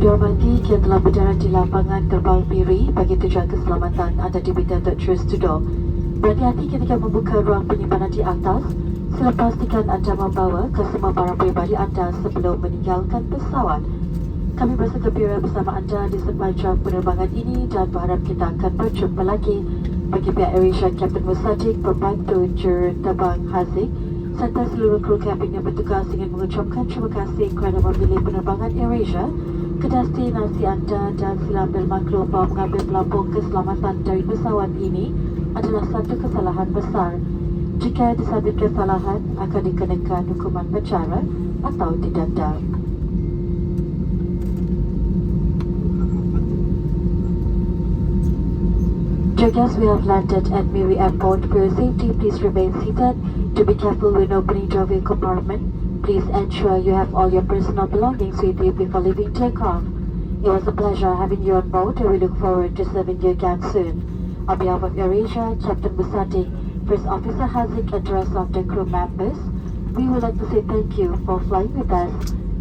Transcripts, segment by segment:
Dihormati, kia telah berdarat di lapangan terbang Miri bagi tujuan keselamatan anda diminta untuk terus duduk. Berhati-hati ketika membuka ruang penyimpanan di atas. Sila pastikan anda membawa kesemua barang peribadi anda sebelum meninggalkan pesawat. Kami berasa gembira bersama anda di sepanjang penerbangan ini dan berharap kita akan berjumpa lagi. Bagi pihak AirAsia, Kapten Musadik, pembantu juruterbang Haziq serta seluruh kru kabin yang bertugas ingin mengucapkan terima kasih kerana memilih penerbangan AirAsia ke destinasi anda dan sila ambil maklum bahawa mengambil pelampung keselamatan dari pesawat ini adalah satu kesalahan besar. Jika disabit kesalahan, akan dikenakan hukuman penjara atau didenda. Dear guests, we have landed at Miri Airport. For your safety, please remain seated. To be careful when opening doorway compartment, please ensure you have all your personal belongings with you before leaving takeoff. It was a pleasure having you on board and we look forward to serving you again soon. On behalf of AirAsia, Captain Musadik, First Officer Haziq and the rest of the crew members, we would like to say thank you for flying with us,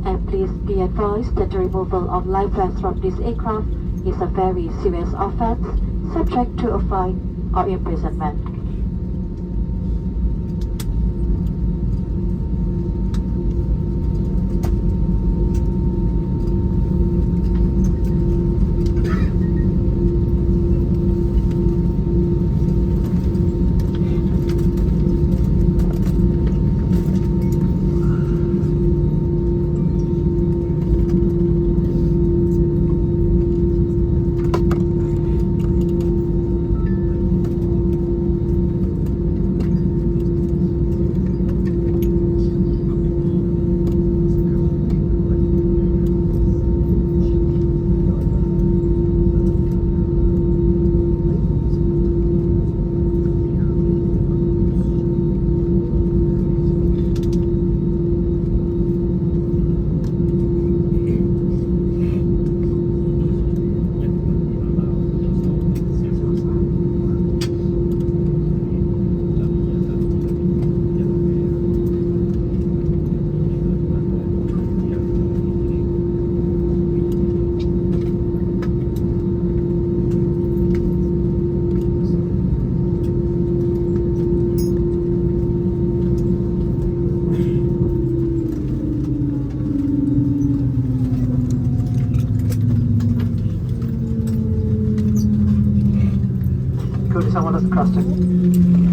and please be advised that the removal of life vests from this aircraft is a very serious offense, subject to a fine or imprisonment. Could someone else crossed it?